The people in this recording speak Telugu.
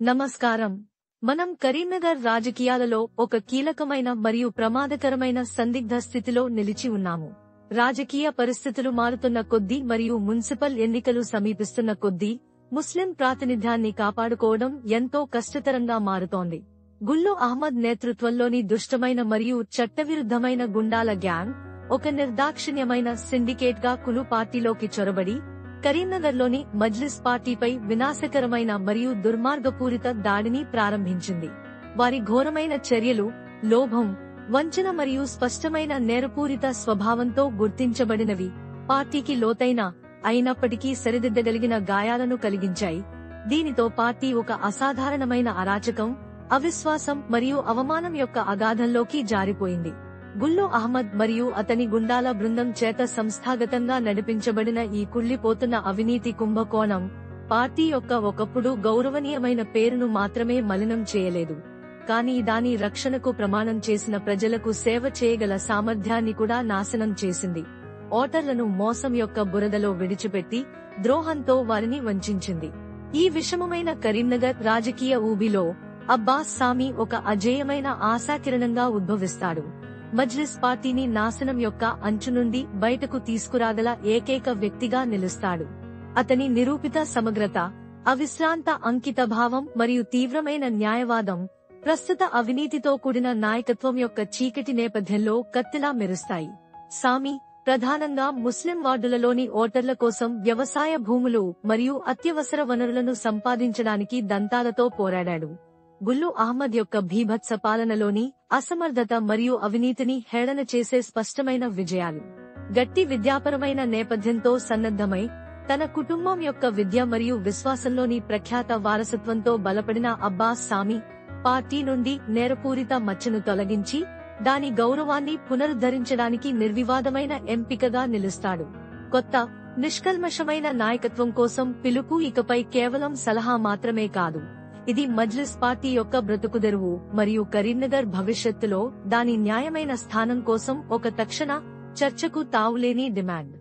నమస్కారం. మనం కరీంనగర్ రాజకీయాలలో ఒక కీలకమైన మరియు ప్రమాదకరమైన సందిగ్ధ స్థితిలో నిలిచి ఉన్నాము. రాజకీయ పరిస్థితులు మారుతున్న కొద్దీ మరియు మున్సిపల్ ఎన్నికలు సమీపిస్తున్న కొద్దీ ముస్లిం ప్రాతినిధ్యాన్ని కాపాడుకోవడం ఎంతో కష్టతరంగా మారుతోంది. గుల్లు అహ్మద్ నేతృత్వంలోని దుష్టమైన మరియు చట్టవిరుద్ధమైన గుండాల గ్యాంగ్ ఒక నిర్దాక్షిణ్యమైన సిండికేట్ గా కులు పార్టీలోకి చొరబడి కరీంనగర్లోని మజ్లిస్ పార్టీపై వినాశకరమైన మరియు దుర్మార్గపూరిత దాడిని ప్రారంభించింది. వారి ఘోరమైన చర్యలు లోభం, వంచన మరియు స్పష్టమైన నేరపూరిత స్వభావంతో గుర్తించబడినవి పార్టీకి లోతైన అయినప్పటికీ సరిదిద్దగలిగిన గాయాలను కలిగించాయి. దీనితో పార్టీ ఒక అసాధారణమైన అరాచకం, అవిశ్వాసం మరియు అవమానం యొక్క అగాధంలోకి జారిపోయింది. గుల్లు అహ్మద్ మరియు అతని గుండాల బృందం చేత సంస్థాగతంగా నడిపించబడిన ఈ కుళ్లిపోతున్న అవినీతి కుంభకోణం పార్టీ యొక్క ఒకప్పుడు గౌరవనీయమైన పేరును మాత్రమే మలినం చేయలేదు, కానీ దాని రక్షణకు ప్రమాణం చేసిన ప్రజలకు సేవ చేయగల సామర్థ్యాన్ని కూడా నాశనం చేసింది. ఓటర్లను మోసం యొక్క బురదలో విడిచిపెట్టి ద్రోహంతో వారిని వంచింది. ఈ విషమమైన కరీంనగర్ రాజకీయ ఊబిలో అబ్బాస్ సామి ఒక అజేయమైన ఆశాకిరణంగా ఉద్భవిస్తాడు. మజ్లిస్ పార్టీని నాశనం యొక్క అంచు నుండి బయటకు తీసుకురాగల ఏకైక వ్యక్తిగా నిలుస్తాడు. అతని నిరూపిత సమగ్రత, అవిశ్రాంత అంకితభావం మరియు తీవ్రమైన న్యాయవాదం ప్రస్తుత అవినీతితో కూడిన నాయకత్వం యొక్క చీకటి నేపథ్యంలో కత్తిలా మెరుస్తాయి. సామి ప్రధానంగా ముస్లిం వార్డులలోని ఓటర్ల కోసం వ్యవసాయ భూములు మరియు అత్యవసర వనరులను సంపాదించడానికి దంతాలతో పోరాడాడు. గుల్లు అహ్మద్ యొక్క భీభత్స పాలనలోని అసమర్థత మరియు అవినీతిని హేళన చేసే స్పష్టమైన విజయాలు, గట్టి విద్యాపరమైన నేపథ్యంతో సన్నద్ధమై తన కుటుంబం యొక్క విద్య మరియు విశ్వాసంలోని ప్రఖ్యాత వారసత్వంతో బలపడిన అబ్బాస్ సామి పార్టీ నుండి నేరపూరిత మచ్చను తొలగించి దాని గౌరవాన్ని పునరుద్ధరించడానికి నిర్వివాదమైన ఎంపికగా నిలుస్తాడు. కొత్త, నిష్కల్మషమైన నాయకత్వం కోసం పిలుపు ఇకపై కేవలం సలహా మాత్రమే కాదు, ఇది మజ్లిస్ పార్టీ యొక్క బ్రతుకుదెరువు మరియు కరీంనగర్ భవిష్యత్తులో దాని న్యాయమైన స్థానం కోసం ఒక తక్షణ చర్చకు తావులేని డిమాండ్.